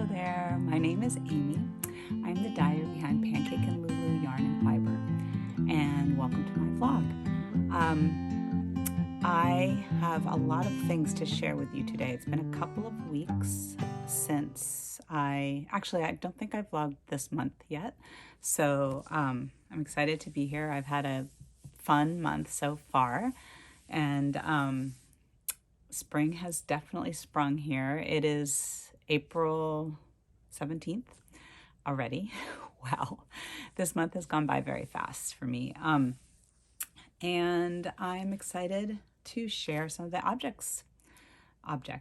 there, my name is Aimee. I'm the dyer behind Pancake and Lulu Yarn and Fiber, and welcome to my vlog. I have a lot of things to share with you today. It's been a couple of weeks since I don't think I vlogged this month yet, so I'm excited to be here. I've had a fun month so far, and spring has definitely sprung here. It is April 17th already. Wow, this month has gone by very fast for me. And I'm excited to share some of the objects,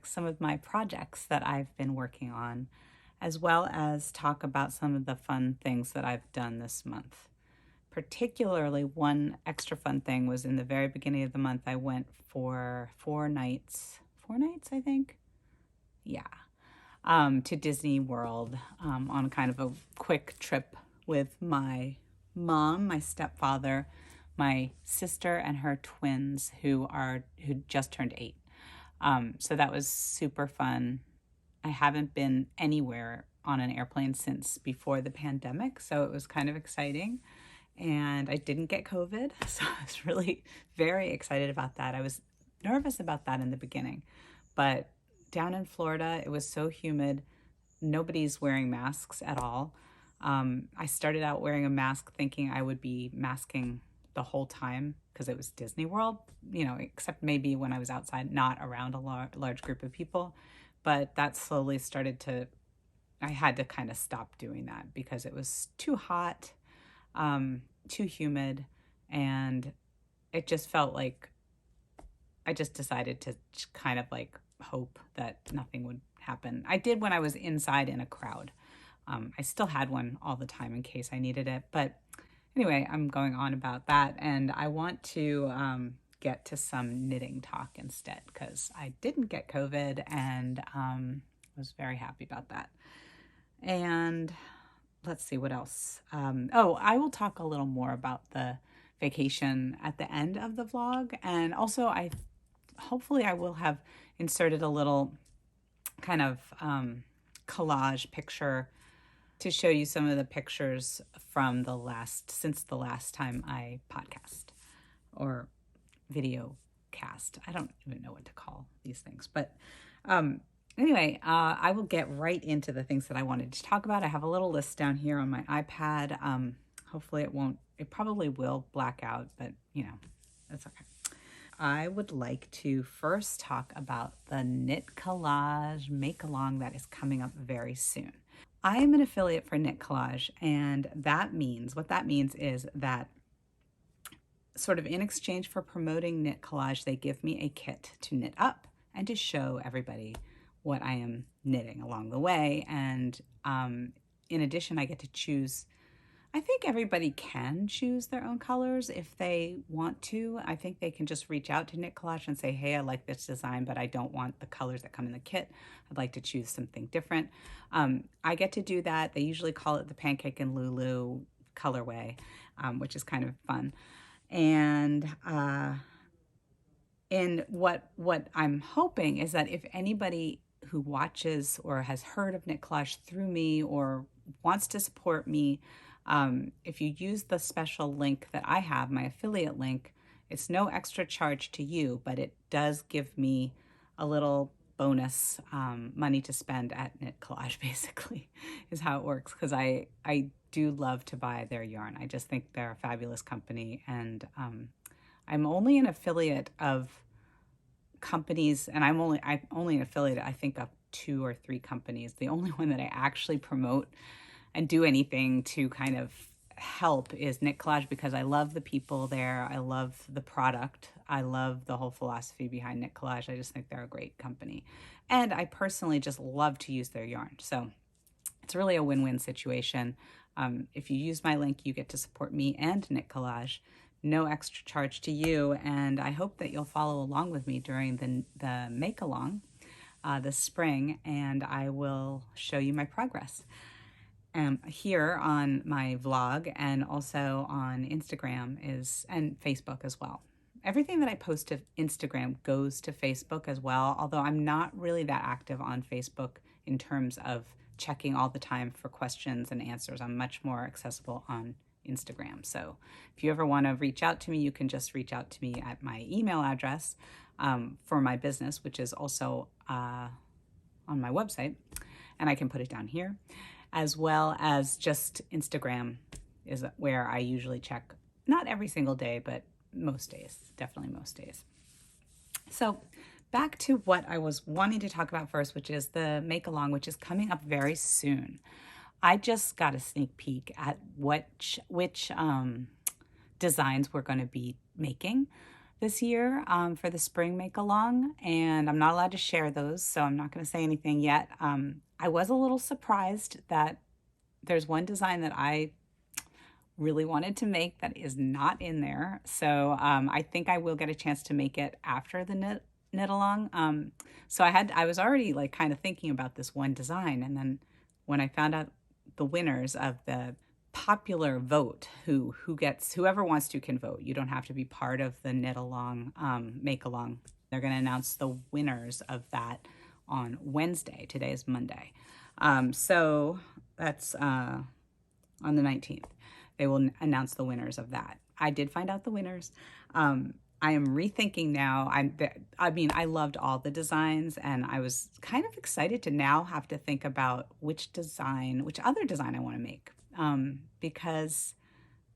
some of my projects that I've been working on, as well as talk about some of the fun things that I've done this month. Particularly one extra fun thing was in the very beginning of the month, I went for 4 nights, I think? Yeah. To Disney World on kind of a quick trip with my mom, my stepfather, my sister, and her twins who just turned 8. So that was super fun. I haven't been anywhere on an airplane since before the pandemic, so it was kind of exciting. And I didn't get COVID, so I was really very excited about that. I was nervous about that in the beginning, but down in Florida, it was so humid. Nobody's wearing masks at all. I started out wearing a mask thinking I would be masking the whole time because it was Disney World, except maybe when I was outside, not around a large group of people. But that slowly I had to kind of stop doing that because it was too hot, too humid, and it just felt like I just decided to kind of like hope that nothing would happen. I did when I was inside in a crowd. I still had one all the time in case I needed it. But anyway, I'm going on about that. And I want to get to some knitting talk instead because I didn't get COVID and was very happy about that. And let's see what else. I will talk a little more about the vacation at the end of the vlog. And also hopefully I will have inserted a little kind of collage picture to show you some of the pictures from since the last time I podcast or video cast. I don't even know what to call these things, but anyway, I will get right into the things that I wanted to talk about. I have a little list down here on my iPad. Hopefully it probably will black out, but that's okay. I would like to first talk about the Knit Collage make-along that is coming up very soon. I am an affiliate for Knit Collage, and what that means is that sort of in exchange for promoting Knit Collage, they give me a kit to knit up and to show everybody what I am knitting along the way. And in addition, I get to choose. I think everybody can choose their own colors if they want to. I think they can just reach out to Knit Collage and say, hey, I like this design, but I don't want the colors that come in the kit. I'd like to choose something different. I get to do that. They usually call it the Pancake and Lulu colorway, which is kind of fun. And what I'm hoping is that if anybody who watches or has heard of Knit Collage through me or wants to support me, if you use the special link that I have, my affiliate link, it's no extra charge to you, but it does give me a little bonus money to spend at Knit Collage, basically, is how it works, because I do love to buy their yarn. I just think they're a fabulous company, and I'm only an affiliate of companies, and I'm only an affiliate, I think, of 2 or 3 companies. The only one that I actually promote and do anything to kind of help is Knit Collage because I love the people there. I love the product. I love the whole philosophy behind Knit Collage. I just think they're a great company. And I personally just love to use their yarn. So it's really a win-win situation. If you use my link, you get to support me and Knit Collage. No extra charge to you. And I hope that you'll follow along with me during the make-along this spring, and I will show you my progress. Here on my vlog and also on Instagram and Facebook as well. Everything that I post to Instagram goes to Facebook as well, although I'm not really that active on Facebook in terms of checking all the time for questions and answers. I'm much more accessible on Instagram. So if you ever want to reach out to me, you can just reach out to me at my email address for my business, which is also on my website, and I can put it down here, as well as just Instagram is where I usually check, not every single day, but most days, definitely most days. So back to what I was wanting to talk about first, which is the make along, which is coming up very soon. I just got a sneak peek at which designs we're going to be making this year for the spring make along, and I'm not allowed to share those, so I'm not going to say anything yet. I was a little surprised that there's one design that I really wanted to make that is not in there, so I think I will get a chance to make it after the knit along. So I was already like kind of thinking about this one design, and then when I found out the winners of the popular vote, whoever wants to can vote. You don't have to be part of the knit along, make along. They're going to announce the winners of that on Wednesday. Today is Monday. So that's on the 19th. They will announce the winners of that. I did find out the winners. I am rethinking now. I mean, I loved all the designs, and I was kind of excited to now have to think about which other design I want to make, because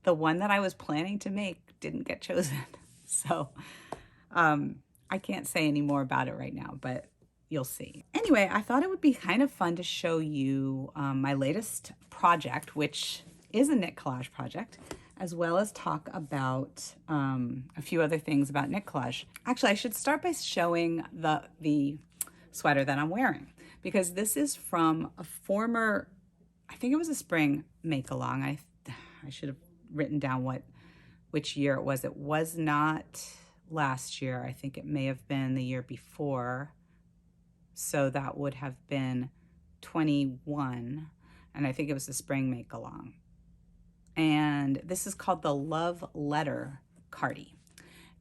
the one that I was planning to make didn't get chosen. So I can't say any more about it right now, but you'll see. Anyway, I thought it would be kind of fun to show you my latest project, which is a knit collage project, as well as talk about a few other things about knit collage. Actually, I should start by showing the sweater that I'm wearing, because this is from a former, I think it was a spring make along. I should have written down which year it was. It was not last year. I think it may have been the year before. So that would have been 21, and I think it was the spring make along. And this is called the Love Letter Cardi.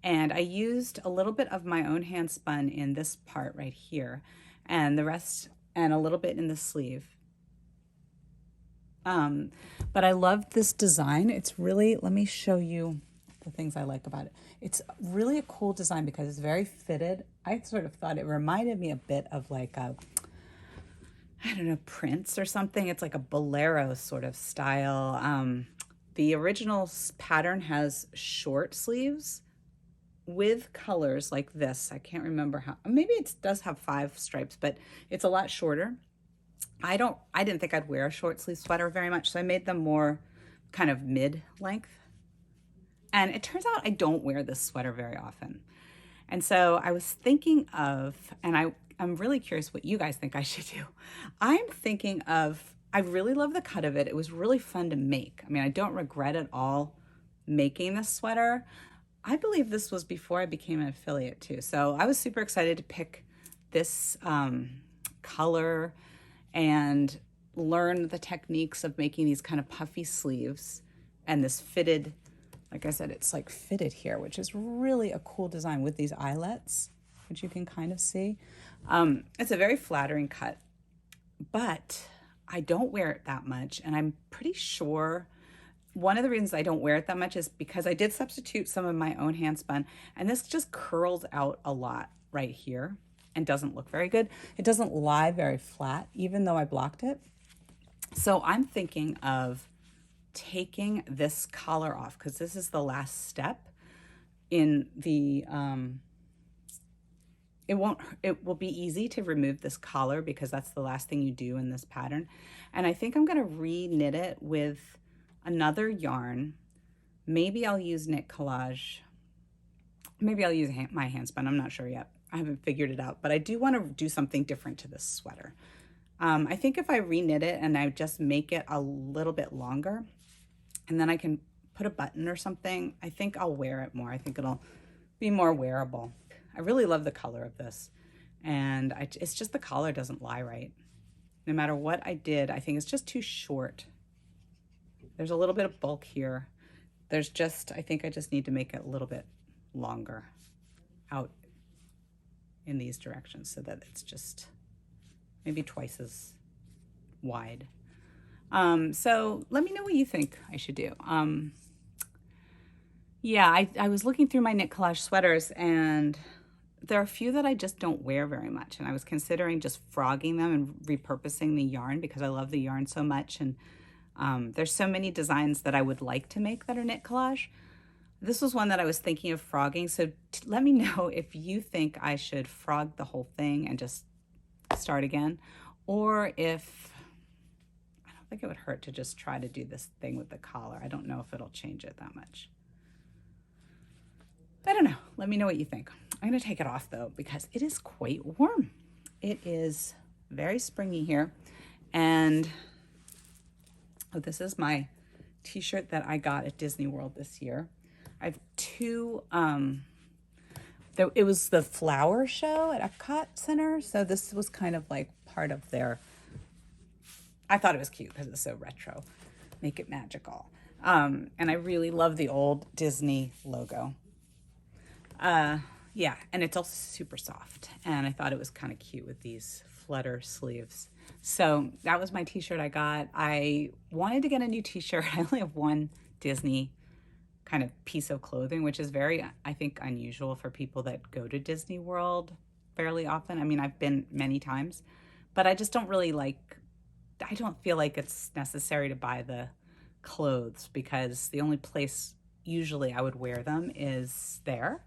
And I used a little bit of my own hand spun in this part right here, and the rest, and a little bit in the sleeve. But I love this design. It's really, let me show you the things I like about it. It's really a cool design because it's very fitted. I sort of thought it reminded me a bit of like a, I don't know, Prince or something. It's like a bolero sort of style. The original pattern has short sleeves with colors like this. I can't remember how, maybe it does have 5 stripes, but it's a lot shorter. I didn't think I'd wear a short sleeve sweater very much, so I made them more kind of mid-length. And it turns out I don't wear this sweater very often. And so I was thinking of, and I'm really curious what you guys think I should do. I'm thinking of, I really love the cut of it. It was really fun to make. I mean, I don't regret at all making this sweater. I believe this was before I became an affiliate too. So I was super excited to pick this color and learn the techniques of making these kind of puffy sleeves and this fitted, like I said, it's like fitted here, which is really a cool design with these eyelets, which you can kind of see. It's a very flattering cut, but I don't wear it that much. And I'm pretty sure one of the reasons I don't wear it that much is because I did substitute some of my own hand spun, and this just curls out a lot right here and doesn't look very good. It doesn't lie very flat, even though I blocked it. So I'm thinking of taking this collar off, because this is the last step in the, it will be easy to remove this collar because that's the last thing you do in this pattern. And I think I'm going to re-knit it with another yarn. Maybe I'll use Knit Collage. Maybe I'll use my hand spun. I'm not sure yet. I haven't figured it out, but I do want to do something different to this sweater. I think if I re-knit it and I just make it a little bit longer, and then I can put a button or something, I think I'll wear it more. I think it'll be more wearable. I really love the color of this, and it's just the collar doesn't lie right. No matter what I did, I think it's just too short. There's a little bit of bulk here. I think I just need to make it a little bit longer out in these directions so that it's just maybe twice as wide. So let me know what you think I should do. Yeah, I was looking through my Knit Collage sweaters, and there are a few that I just don't wear very much. And I was considering just frogging them and repurposing the yarn because I love the yarn so much. And there's so many designs that I would like to make that are Knit Collage. This was one that I was thinking of frogging. So let me know if you think I should frog the whole thing and just start again, or if I don't think it would hurt to just try to do this thing with the collar. I don't know if it'll change it that much. I don't know. Let me know what you think. I'm going to take it off though because it is quite warm. It is very springy here. And oh, this is my t-shirt that I got at Disney World this year. I have two, it was the flower show at Epcot Center. So this was kind of like part of their, I thought it was cute because it's so retro. Make it magical. And I really love the old Disney logo. Yeah, and it's also super soft. And I thought it was kind of cute with these flutter sleeves. So that was my t-shirt I got. I wanted to get a new t-shirt. I only have one Disney kind of piece of clothing, which is very, I think, unusual for people that go to Disney World fairly often. I mean, I've been many times, but I just don't really like, I don't feel like it's necessary to buy the clothes because the only place usually I would wear them is there.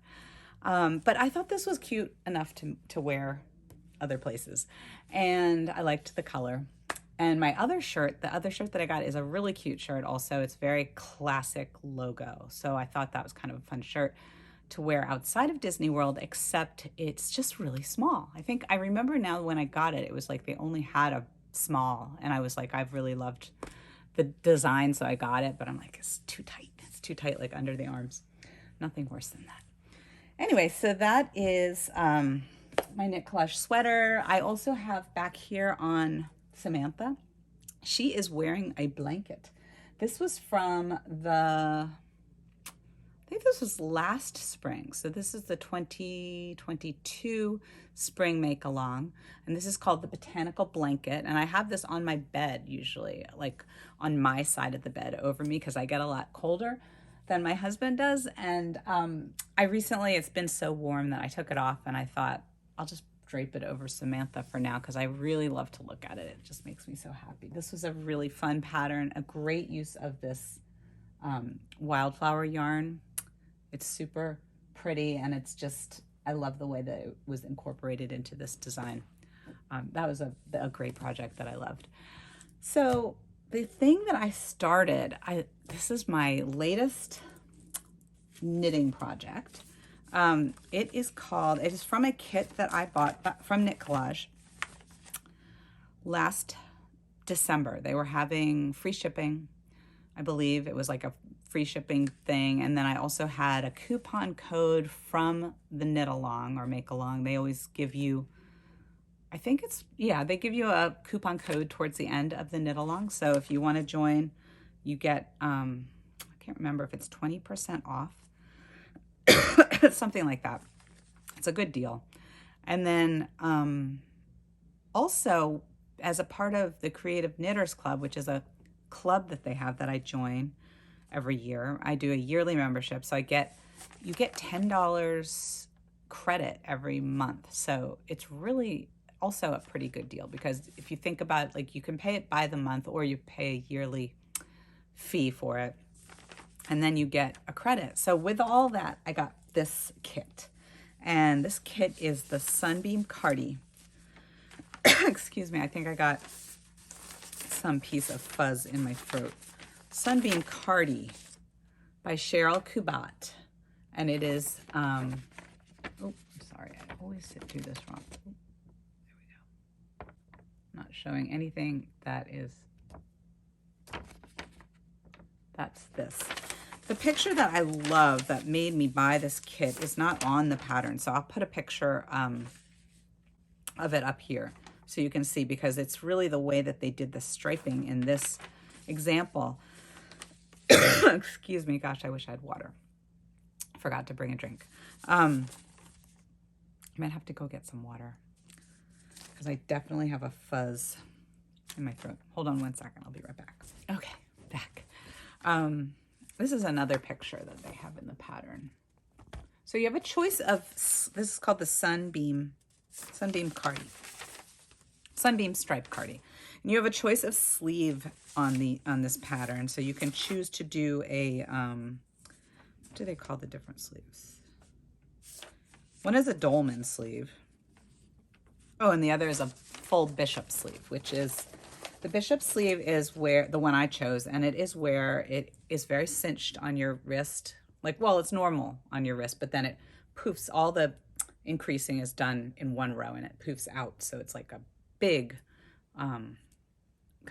But I thought this was cute enough to wear other places. And I liked the color. And my other shirt, the other shirt that I got is a really cute shirt also. It's very classic logo. So I thought that was kind of a fun shirt to wear outside of Disney World, except it's just really small. I think I remember now when I got it, it was like they only had a small. And I was like, I've really loved the design, so I got it. But I'm like, it's too tight. It's too tight, like under the arms. Nothing worse than that. Anyway, so that is my Knit Collage sweater. I also have back here on Samantha. She is wearing a blanket. This was from the, I think this was last spring. So this is the 2022 spring make along. And this is called the Botanical Blanket. And I have this on my bed usually, like on my side of the bed over me because I get a lot colder than my husband does. And I recently, it's been so warm that I took it off and I thought I'll just drape it over Samantha for now because I really love to look at it. It just makes me so happy. This was a really fun pattern, a great use of this wildflower yarn. It's super pretty and it's just, I love the way that it was incorporated into this design. That was a great project that I loved. So the thing that I started, this is my latest knitting project. It is from a kit that I bought from Knit Collage last December. They were having free shipping. I believe it was like a free shipping thing. And then I also had a coupon code from the Knit Along or Make Along. They always give you, I think it's, yeah, they give you a coupon code towards the end of the Knit Along. So if you want to join, you get, I can't remember if it's 20% off. Something like that. It's a good deal. And then also, as a part of the Creative Knitters Club, which is a club that they have that I join every year, I do a yearly membership. So you get $10 credit every month. So it's really also a pretty good deal because if you think about it, like you can pay it by the month or you pay a yearly fee for it and then you get a credit. So with all that, I got this kit, and this kit is the Sunbeam Cardi. Excuse me, I think I got some piece of fuzz in my throat. Sunbeam Cardi by Cheryl Kubat, and it is oh, I'm sorry, I always do this wrong. There we go. Not showing anything that is, that's this. The picture that I love that made me buy this kit is not on the pattern, so I'll put a picture of it up here so you can see, because it's really the way that they did the striping in this example. Excuse me, gosh, I wish I had water. Forgot to bring a drink. I might have to go get some water because I definitely have a fuzz in my throat. Hold on one second. I'll be right back. Okay, back. This is another picture that they have in the pattern. So you have a choice of, this is called the Sunbeam Cardi. Sunbeam Stripe Cardi. And you have a choice of sleeve on this pattern. So you can choose to do a, what do they call the different sleeves? One is a dolman sleeve. Oh, and the other is a full bishop sleeve, which is, the bishop sleeve is where, the one I chose, and it is where it is very cinched on your wrist. Like, well, it's normal on your wrist, but then it poofs, all the increasing is done in one row and it poofs out. So it's like a big, kind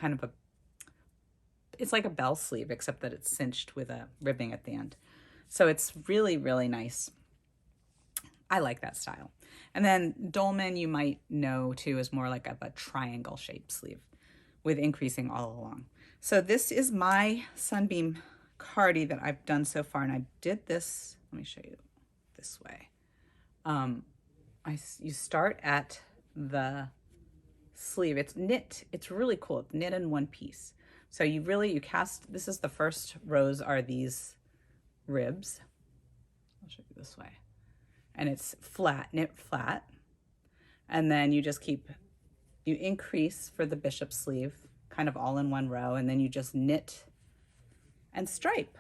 of a, it's like a bell sleeve, except that it's cinched with a ribbing at the end. So it's really, really nice. I like that style. And then dolman, you might know too, is more like a triangle shaped sleeve with increasing all along. So this is my Sunbeam Cardi that I've done so far. And I did this, let me show you this way. You start at the sleeve. It's knit. It's really cool. It's knit in one piece. So you cast, this is the first rows are these ribs. I'll show you this way. And it's flat, knit flat. And then you just you increase for the bishop sleeve, kind of all in one row, and then you just knit and stripe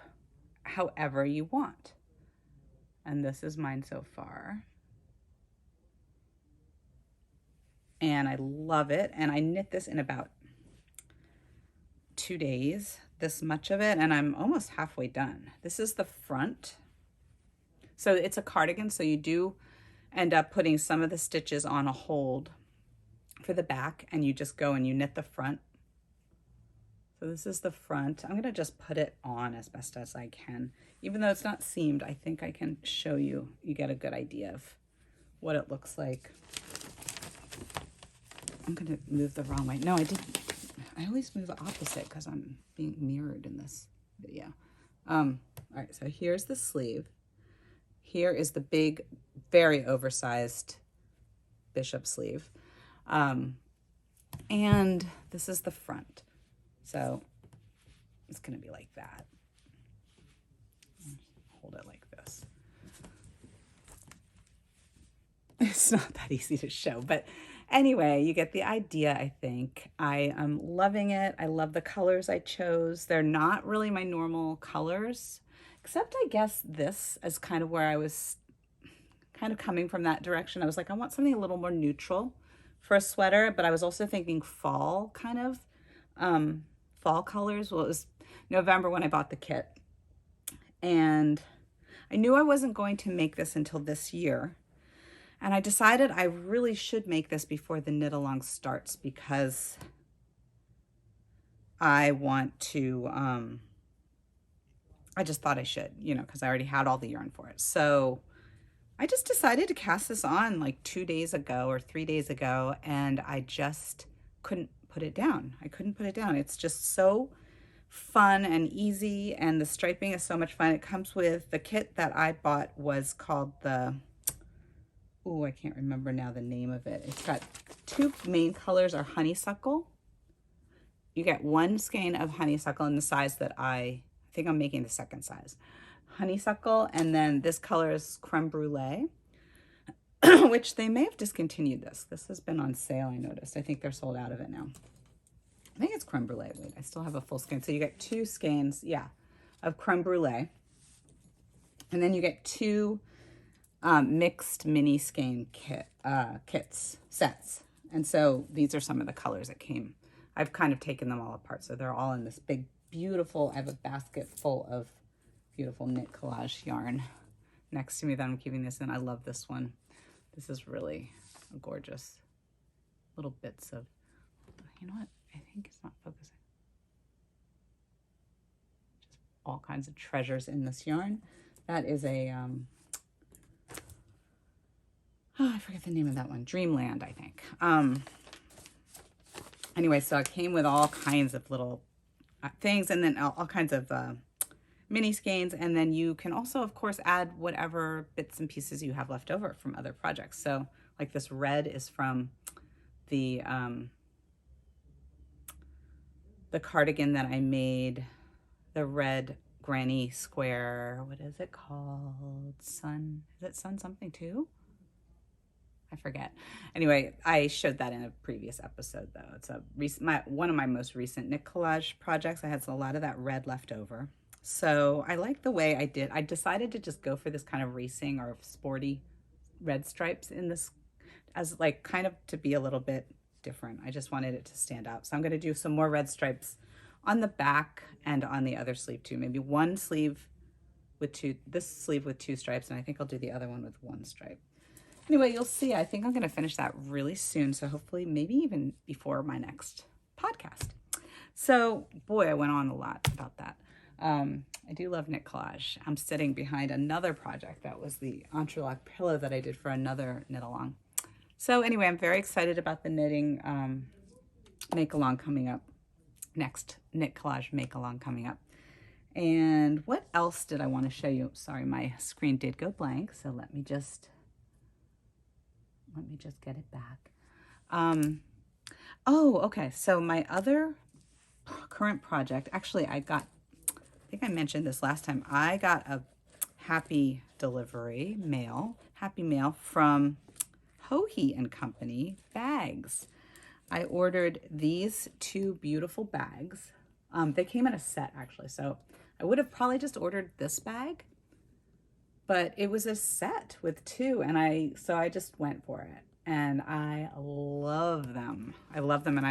however you want. And this is mine so far. And I love it. And I knit this in about 2 days, this much of it, and I'm almost halfway done. This is the front. So it's a cardigan, so you do end up putting some of the stitches on a hold for the back, and you just go and you knit the front. So this is the front. I'm going to just put it on as best as I can. Even though it's not seamed, I think I can show you. You get a good idea of what it looks like. I'm going to move the wrong way. No, I didn't. I always move opposite because I'm being mirrored in this video. All right, so here's the sleeve. Here is the big, very oversized bishop sleeve. And this is the front. So it's going to be like that. Hold it like this. It's not that easy to show, but anyway, you get the idea, I think. I am loving it. I love the colors I chose. They're not really my normal colors, except I guess this is kind of where I was kind of coming from that direction. I was like, I want something a little more neutral for a sweater, but I was also thinking fall kind of, fall colors. Well, it was November when I bought the kit, and I knew I wasn't going to make this until this year. And I decided I really should make this before the knit along starts, because I want to, I just thought I should, you know, because I already had all the yarn for it. So I just decided to cast this on like 2 days ago or 3 days ago, and I just couldn't put it down. I couldn't put it down. It's just so fun and easy, and the striping is so much fun. It comes with, the kit that I bought was called the, oh, I can't remember now the name of it. It's got 2 main colors are honeysuckle. You get 1 skein of honeysuckle in the size that I think I'm making the second size. Honeysuckle, and then this color is creme brulee, which they may have discontinued this. This has been on sale, I noticed. I think they're sold out of it now. I think it's creme brulee. Wait, I still have a full skein. So you get 2 skeins, yeah, of creme brulee. And then you get 2 mixed mini skein sets. And so these are some of the colors that came. I've kind of taken them all apart. So they're all in this big, beautiful, I have a basket full of beautiful Knit Collage yarn next to me that I'm keeping this in. I love this one. This is really gorgeous. Little bits of, you know what? I think it's not focusing. Just all kinds of treasures in this yarn. That is a, oh, I forget the name of that one. Dreamland, I think. Anyway, so it came with all kinds of little things, and then all kinds of mini skeins, and then you can also, of course, add whatever bits and pieces you have left over from other projects. So like this red is from the the cardigan that I made, the red granny square, what is it called? Sun, is it Sun something too? I forget. Anyway, I showed that in a previous episode though. It's one of my most recent knit collage projects. I had a lot of that red left over. So I like the way I did. I decided to just go for this kind of racing or sporty red stripes in this, as like kind of to be a little bit different. I just wanted it to stand out. So I'm going to do some more red stripes on the back and on the other sleeve too. Maybe one sleeve with this sleeve with 2 stripes, and I think I'll do the other one with 1 stripe. Anyway, you'll see, I think I'm going to finish that really soon. So hopefully maybe even before my next podcast. So boy, I went on a lot about that. I do love knit collage. I'm sitting behind another project that was the entrelac pillow that I did for another knit along. So anyway, I'm very excited about the knitting make along coming up. Next knit collage make along coming up. And what else did I want to show you? Sorry, my screen did go blank, so let me just get it back. Oh, okay. So my other current project, actually I think I mentioned this last time. I got a happy mail from Hohe and Company bags. I ordered these 2 beautiful bags. They came in a set actually. So I would have probably just ordered this bag, but it was a set with 2, and so I just went for it, and I love them. I love them, and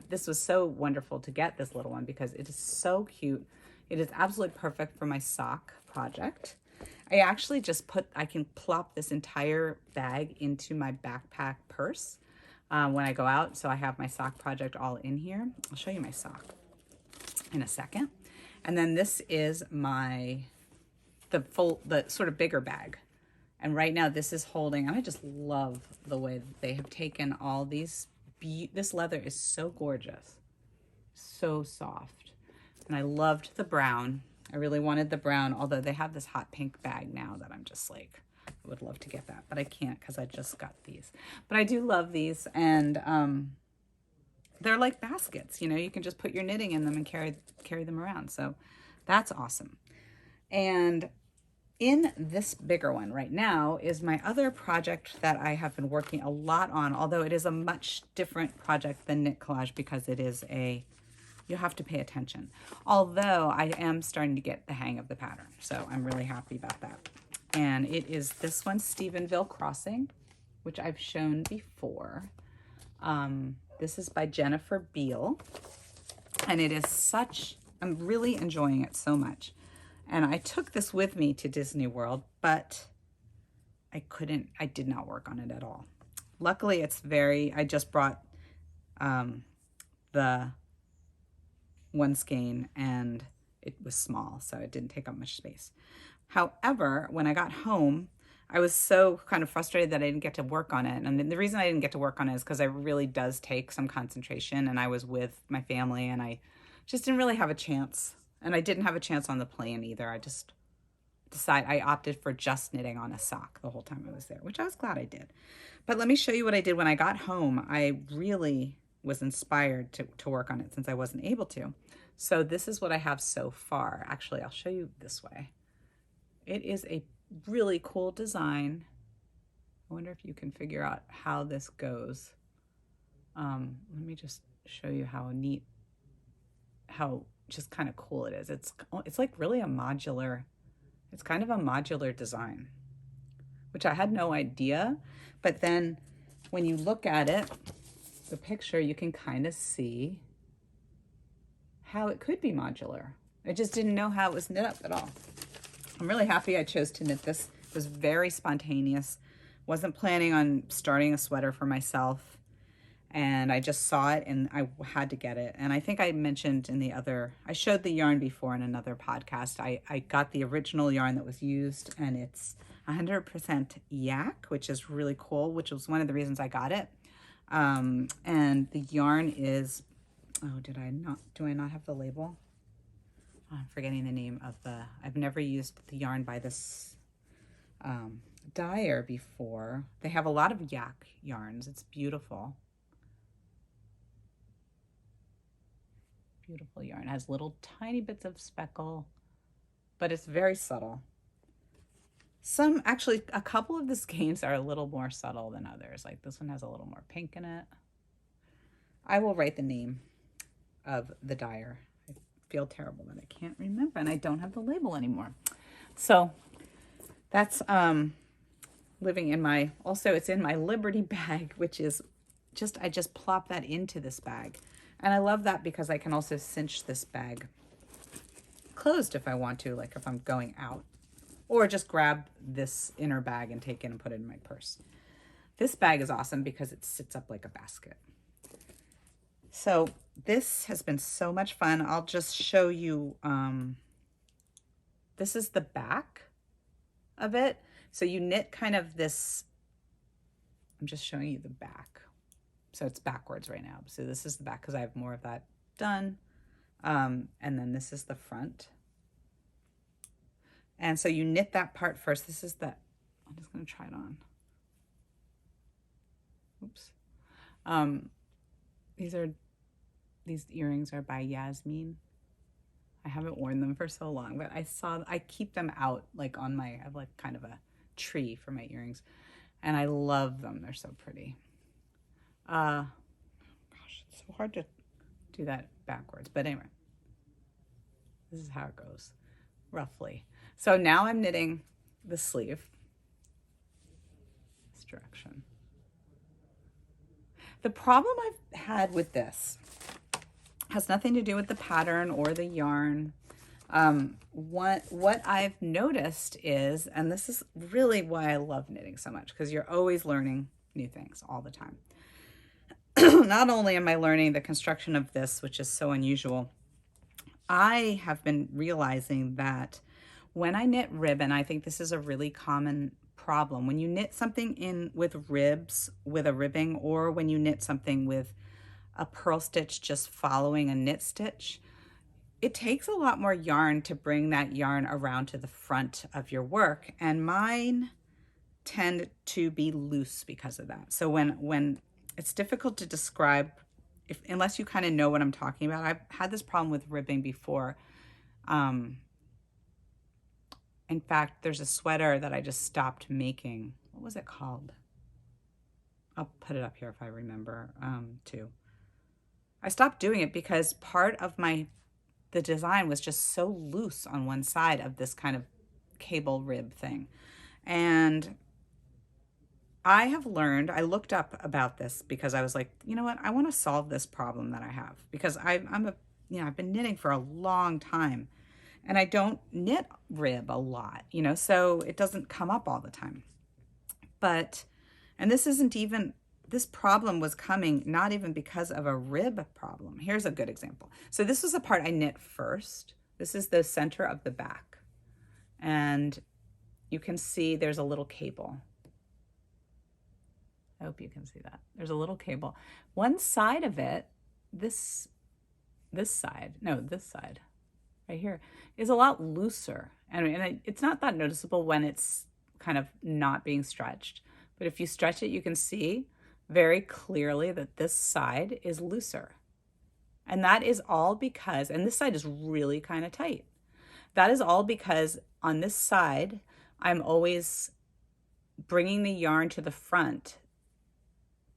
this was so wonderful to get this little one because it is so cute. It is absolutely perfect for my sock project. I actually I can plop this entire bag into my backpack purse when I go out. So I have my sock project all in here. I'll show you my sock in a second. And then this is the sort of bigger bag. And right now this is holding, and I just love the way that they have taken all these, this leather is so gorgeous, so soft. And I loved the brown. I really wanted the brown, although they have this hot pink bag now that I'm just like, I would love to get that, but I can't because I just got these. But I do love these, and they're like baskets, you can just put your knitting in them and carry them around. So that's awesome. And in this bigger one right now is my other project that I have been working a lot on, although it is a much different project than knit collage because it is you have to pay attention. Although I am starting to get the hang of the pattern, so I'm really happy about that. And it is this one, Stephenville Crossing, which I've shown before. This is by Jennifer Beale, and it is I'm really enjoying it so much. And I took this with me to Disney World, but I did not work on it at all. Luckily, I just brought the one skein, and it was small, so it didn't take up much space. However, when I got home, I was so kind of frustrated that I didn't get to work on it. And the reason I didn't get to work on it is because it really does take some concentration, and I was with my family, and I just didn't really have a chance. And I didn't have a chance on the plane either. I opted for just knitting on a sock the whole time I was there, which I was glad I did. But let me show you what I did when I got home. I really was inspired to work on it since I wasn't able to. So this is what I have so far. Actually, I'll show you this way. It is a really cool design. I wonder if you can figure out how this goes. Let me just show you how neat, how just kind of cool it is. It's like really it's kind of a modular design, which I had no idea. But then when you look at it, the picture, you can kind of see how it could be modular. I just didn't know how it was knit up at all. I'm really happy I chose to knit this. It was very spontaneous. Wasn't planning on starting a sweater for myself. And I just saw it and I had to get it. And I think I mentioned I showed the yarn before in another podcast. I got the original yarn that was used, and it's 100% yak, which is really cool, which was one of the reasons I got it. And the yarn is, do I not have the label? Oh, I'm forgetting the name of I've never used the yarn by this dyer before. They have a lot of yak yarns. It's beautiful. Beautiful yarn. It has little tiny bits of speckle, but it's very subtle. Actually, a couple of the skeins are a little more subtle than others. Like this one has a little more pink in it. I will write the name of the dyer. I feel terrible that I can't remember, and I don't have the label anymore. So that's living in my, also it's in my Liberty bag, which is I just plop that into this bag. And I love that because I can also cinch this bag closed if I want to, like if I'm going out, or just grab this inner bag and take it and put it in my purse. This bag is awesome because it sits up like a basket. So this has been so much fun. I'll just show you, this is the back of it. So you knit kind of this, I'm just showing you the back. So it's backwards right now. So this is the back because I have more of that done. And then this is the front. And so you knit that part first. This is the, I'm just going to try it on. Oops. These earrings are by Yasmin. I haven't worn them for so long, but I keep them out like on my, I have like kind of a tree for my earrings, and I love them. They're so pretty. Gosh, it's so hard to do that backwards, but anyway, this is how it goes roughly. So now I'm knitting the sleeve this direction. The problem I've had with this has nothing to do with the pattern or the yarn. What I've noticed is, and this is really why I love knitting so much, because you're always learning new things all the time. Not only am I learning the construction of this, which is so unusual, I have been realizing that when I knit ribbon, I think this is a really common problem. When you knit something in with ribs, with a ribbing, or when you knit something with a purl stitch just following a knit stitch, it takes a lot more yarn to bring that yarn around to the front of your work. And mine tend to be loose because of that. So when it's difficult to describe, unless you kind of know what I'm talking about. I've had this problem with ribbing before. In fact, there's a sweater that I just stopped making. What was it called? I'll put it up here if I remember too. I stopped doing it because part of the design was just so loose on one side of this kind of cable rib thing. And I have learned, I looked up about this because I was like, you know what, I want to solve this problem that I have, because I've been knitting for a long time and I don't knit rib a lot, so it doesn't come up all the time. And this problem was coming not even because of a rib problem. Here's a good example. So this was the part I knit first. This is the center of the back. And you can see there's a little cable. I hope you can see that. There's a little cable. One side of it, this side right here, is a lot looser. And it's not that noticeable when it's kind of not being stretched. But if you stretch it, you can see very clearly that this side is looser. And that is all because, and this side is really kind of tight. That is all because on this side, I'm always bringing the yarn to the front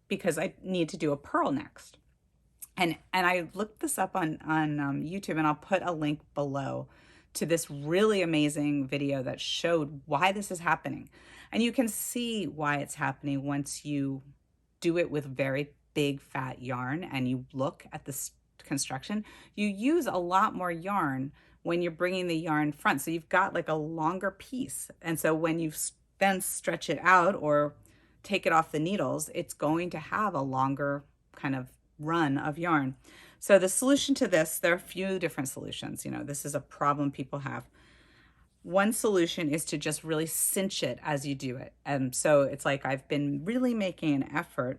because I need to do a purl next. And I looked this up on YouTube, and I'll put a link below to this really amazing video that showed why this is happening. And you can see why it's happening once you do it with very big fat yarn and you look at this construction. You use a lot more yarn when you're bringing the yarn front. So you've got like a longer piece. And so when you then stretch it out or take it off the needles, it's going to have a longer kind of run of yarn. So the solution to this, there are a few different solutions. This is a problem people have. One solution is to just really cinch it as you do it. And so it's like I've been really making an effort,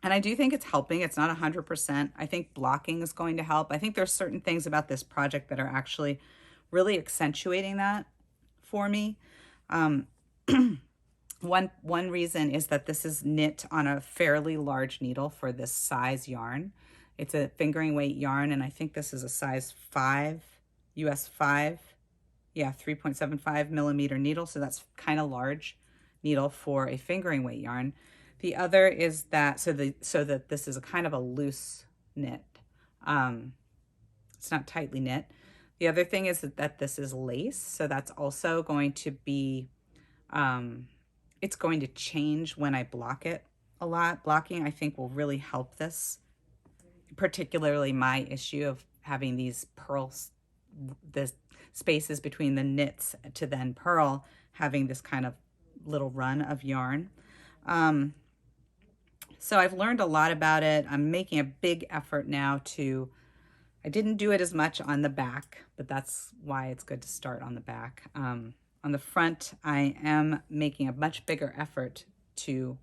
and I do think it's helping. It's not 100%. I think blocking is going to help. I think there's certain things about this project that are actually really accentuating that for me. One reason is that this is knit on a fairly large needle for this size yarn. It's a fingering weight yarn, and I think this is a size 5, US 5. Yeah, 3.75 millimeter needle, so that's kind of large needle for a fingering weight yarn. The other is that, so that this is a kind of a loose knit. It's not tightly knit. The other thing is that this is lace, so that's also going to be, it's going to change when I block it a lot. Blocking, I think, will really help this, particularly my issue of having these purls, the spaces between the knits to then purl, having this kind of little run of yarn. So I've learned a lot about it. I'm making a big effort now to, I didn't do it as much on the back, but that's why it's good to start on the back. On the front, I am making a much bigger effort to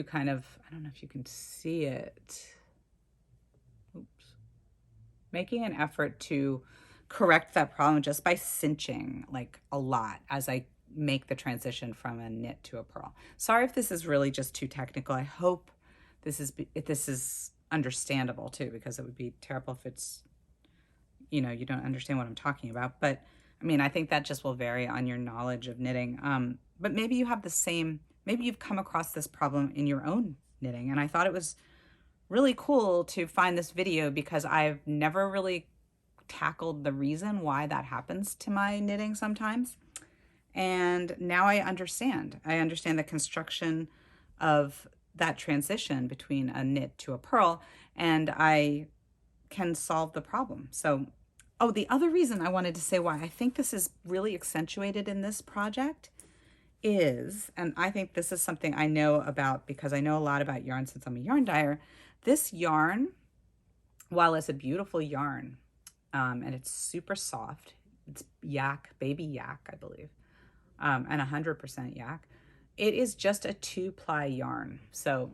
kind of, I don't know if you can see it. Oops. Making an effort to correct that problem just by cinching like a lot as I make the transition from a knit to a purl. Sorry if this is really just too technical. I hope this is understandable too, because it would be terrible if it's, you know, you don't understand what I'm talking about. But I mean, I think that just will vary on your knowledge of knitting. But maybe you have the same, maybe you've come across this problem in your own knitting. And I thought it was really cool to find this video because I've never really tackled the reason why that happens to my knitting sometimes. And now I understand. I understand the construction of that transition between a knit to a purl, and I can solve the problem. So, oh, the other reason I wanted to say why I think this is really accentuated in this project is, and I think this is something I know about because I know a lot about yarn since I'm a yarn dyer. This yarn, while it's a beautiful yarn, and it's super soft, it's yak, baby yak, I believe, and 100% yak. It is just a 2-ply yarn. So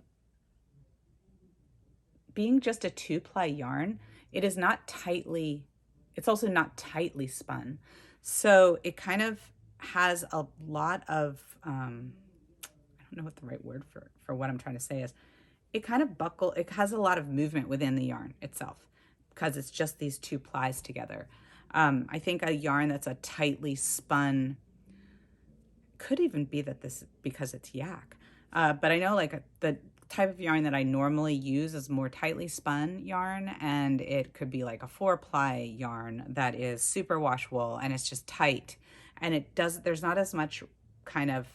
being just a 2-ply yarn, it is not tightly, it's also not tightly spun. So it kind of has a lot of, I don't know what the right word for what I'm trying to say is. It kind of it has a lot of movement within the yarn itself because it's just these 2 plies together. I think a yarn that's a tightly spun, could even be that this, because it's yak. But I know like the type of yarn that I normally use is more tightly spun yarn, and it could be like a 4-ply yarn that is super wash wool and it's just tight. And there's not as much kind of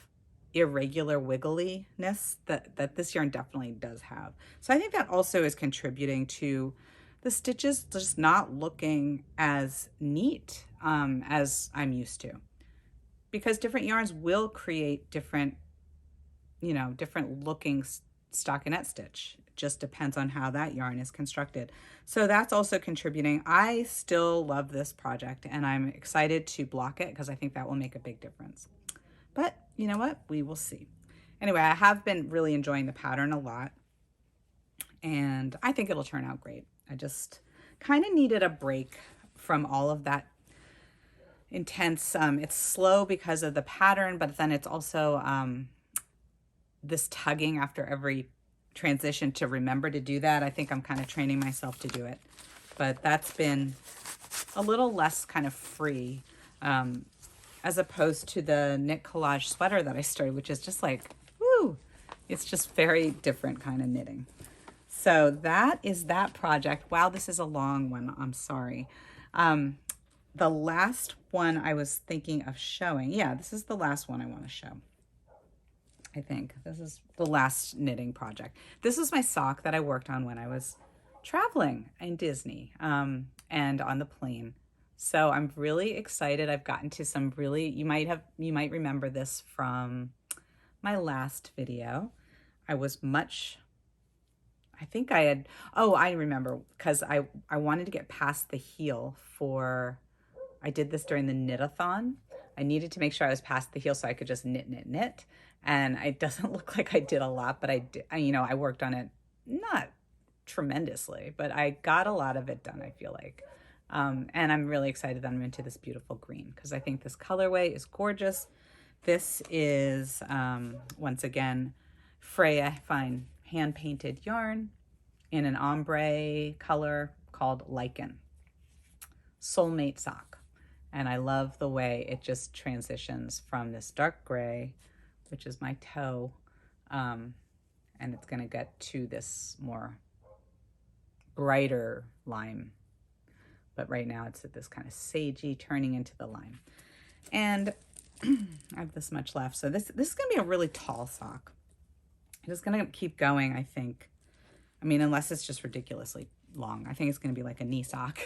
irregular wiggliness that this yarn definitely does have. So I think that also is contributing to the stitches just not looking as neat as I'm used to. Because different yarns will create different, you know, different looking stockinette stitch. It just depends on how that yarn is constructed. So that's also contributing. I still love this project and I'm excited to block it because I think that will make a big difference. But you know what? We will see. Anyway, I have been really enjoying the pattern a lot and I think it'll turn out great. I just kind of needed a break from all of that intense. It's slow because of the pattern, but then it's also this tugging after every transition to remember to do that. I think I'm kind of training myself to do it, but that's been a little less kind of free as opposed to the Knit Collage sweater that I started, which is just like, woo, it's just very different kind of knitting. So that is that project. Wow, this is a long one. I'm sorry. The last one I was thinking of showing, yeah, this is the last one I want to show. I think this is the last knitting project. This is my sock that I worked on when I was traveling in Disney and on the plane. So I'm really excited. I've gotten to some really, you might remember this from my last video. I was much, I think I had, oh, I remember because I wanted to get past the heel for, I did this during the knit-a-thon. I needed to make sure I was past the heel so I could just knit, knit, knit. And it doesn't look like I did a lot, but I did, you know, I worked on it, not tremendously, but I got a lot of it done, I feel like. And I'm really excited that I'm into this beautiful green because I think this colorway is gorgeous. This is, once again, Freya fine hand-painted yarn. in an ombre color called Lichen. Soulmate sock. And I love the way it just transitions from this dark gray, which is my toe, and it's going to get to this more brighter lime. But right now it's at this kind of sagey turning into the lime. And I have this much left. So this is going to be a really tall sock. It's going to keep going, I think. I mean, unless it's just ridiculously long. I think it's going to be like a knee sock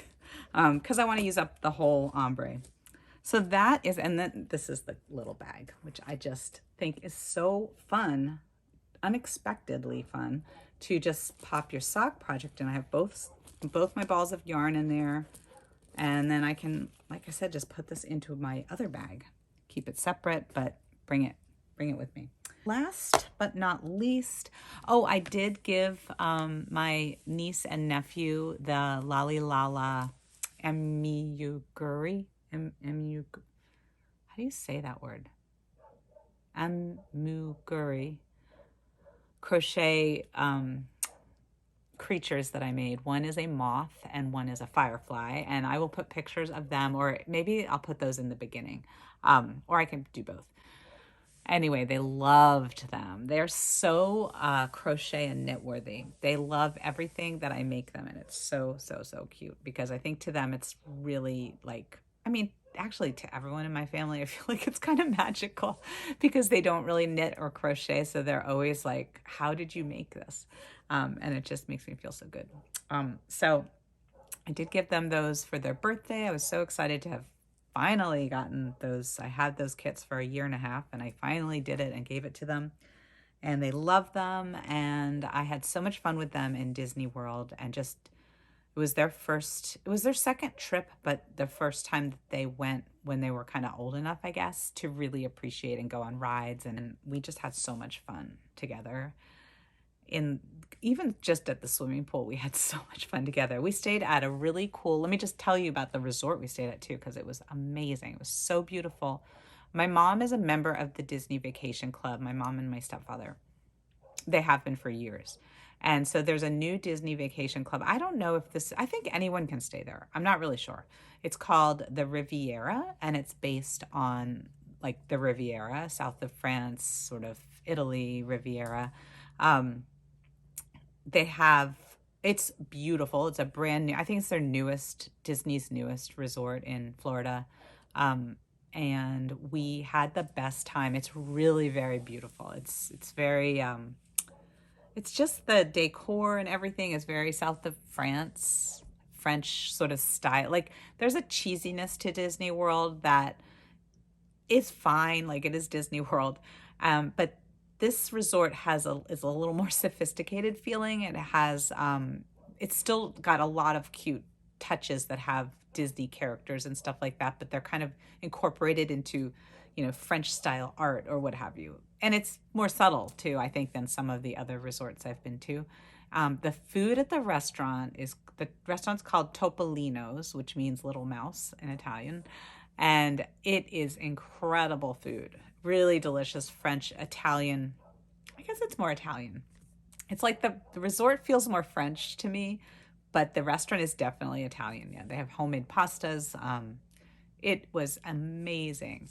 because I want to use up the whole ombre. So that is, and then this is the little bag, which I just think is so fun, unexpectedly fun, to just pop your sock project. And I have both my balls of yarn in there. And then I can, like I said, just put this into my other bag. Keep it separate, but bring it with me. Last but not least, oh, I did give my niece and nephew the Lali Lala Amuguri. How do you say that word? Amuguri crochet creatures that I made. One is a moth and one is a firefly, and I will put pictures of them, or maybe I'll put those in the beginning, or I can do both. Anyway, they loved them. They're so crochet and knit worthy. They love everything that I make them, and it's so, so, so cute because I think to them it's really like, I mean, actually to everyone in my family, I feel like it's kind of magical because they don't really knit or crochet. So they're always like, how did you make this? And it just makes me feel so good. So I did give them those for their birthday. I was so excited to have finally gotten those. I had those kits for 1.5 years and I finally did it and gave it to them. And they loved them. And I had so much fun with them in Disney World, and just, it was their second trip, but the first time that they went when they were kind of old enough, I guess, to really appreciate and go on rides. And we just had so much fun together. Even just at the swimming pool, we had so much fun together. We stayed at a really cool, let me just tell you about the resort we stayed at too, because it was amazing. It was so beautiful. My mom is a member of the Disney Vacation Club, my mom and my stepfather. They have been for years. And so there's a new Disney Vacation Club. I don't know if this, I think anyone can stay there. I'm not really sure. It's called the Riviera, and it's based on like the Riviera, south of France, sort of Italy, Riviera. It's beautiful. It's a brand new, I think it's their Disney's newest resort in Florida. And we had the best time. It's really very beautiful. It's very, it's just the decor and everything is very south of France, French sort of style. Like there's a cheesiness to Disney World that is fine. Like it is Disney World. But this resort is a little more sophisticated feeling. It has, it's still got a lot of cute touches that have Disney characters and stuff like that, but they're kind of incorporated into, French style art or what have you. And it's more subtle too, I think, than some of the other resorts I've been to. The food at the restaurant's called Topolino's, which means little mouse in Italian. And it is incredible food. Really delicious French, Italian. I guess it's more Italian. It's like the resort feels more French to me, but the restaurant is definitely Italian. Yeah, they have homemade pastas. It was amazing.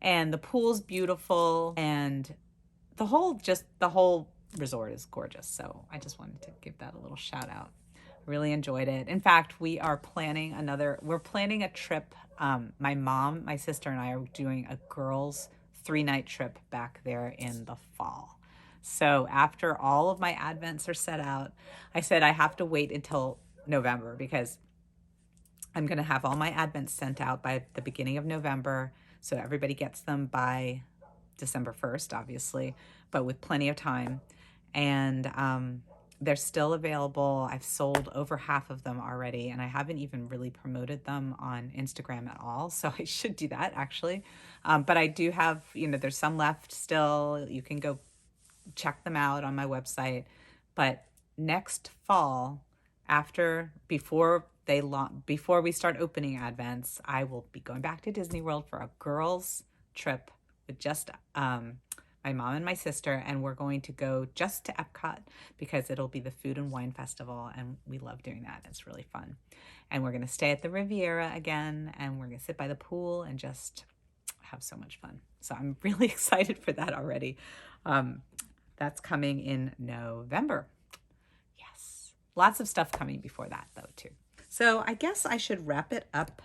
And the pool's beautiful, and the whole resort is gorgeous. So I just wanted to give that a little shout out. Really enjoyed it. In fact, we're planning a trip. My mom, my sister, and I are doing a girls' 3-night trip back there in the fall. So after all of my advents are set out, I said I have to wait until November because I'm going to have all my advents sent out by the beginning of November. So everybody gets them by December 1st, obviously, but with plenty of time. And they're still available. I've sold over half of them already, and I haven't even really promoted them on Instagram at all. So I should do that actually. But I do have, there's some left still. You can go check them out on my website. But next fall, before we start opening advents, I will be going back to Disney World for a girls trip with just my mom and my sister, and we're going to go just to Epcot because it'll be the Food and Wine Festival, and we love doing that. It's really fun. And we're going to stay at the Riviera again, and we're going to sit by the pool and just have so much fun. So I'm really excited for that already. That's coming in November. Yes. Lots of stuff coming before that, though, too. So I guess I should wrap it up.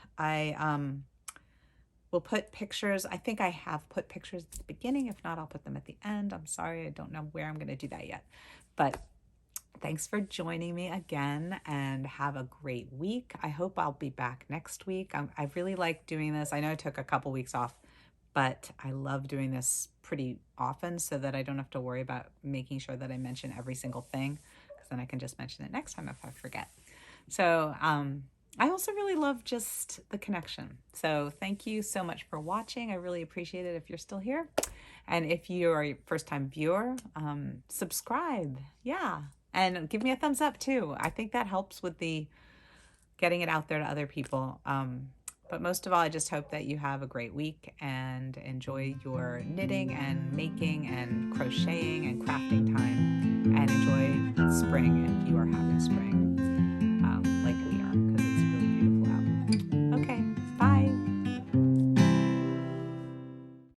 We'll put pictures. I think I have put pictures at the beginning. If not, I'll put them at the end. I'm sorry, I don't know where I'm going to do that yet. But thanks for joining me again, and have a great week. I hope I'll be back next week. I really like doing this. I know I took a couple weeks off, but I love doing this pretty often so that I don't have to worry about making sure that I mention every single thing, because then I can just mention it next time if I forget. So I also really love just the connection. So thank you so much for watching. I really appreciate it if you're still here. And if you're a first-time viewer, subscribe. Yeah. And give me a thumbs up too. I think that helps with the getting it out there to other people. But most of all, I just hope that you have a great week and enjoy your knitting and making and crocheting and crafting